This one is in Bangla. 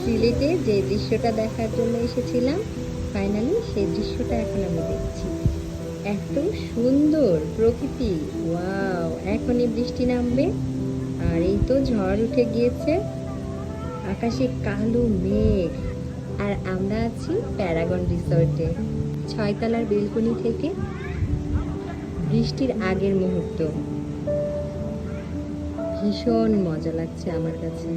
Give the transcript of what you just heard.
সিলেটে যে দৃশ্যটা দেখার জন্য এসেছিলাম, ফাইনালি সেই দৃশ্যটা এখন আমি দেখছি। এত সুন্দর প্রকৃতি, ওয়াও! এখনই বৃষ্টি নামবে। আর এই তো ঝড় উঠে গিয়েছে, আকাশে কালো মেঘ। আর আমরা আছি প্যারাগন রিসর্টে, 6 তলার বেলকনি থেকে বৃষ্টির আগের মুহূর্ত। ভীষণ মজা লাগছে আমার কাছে।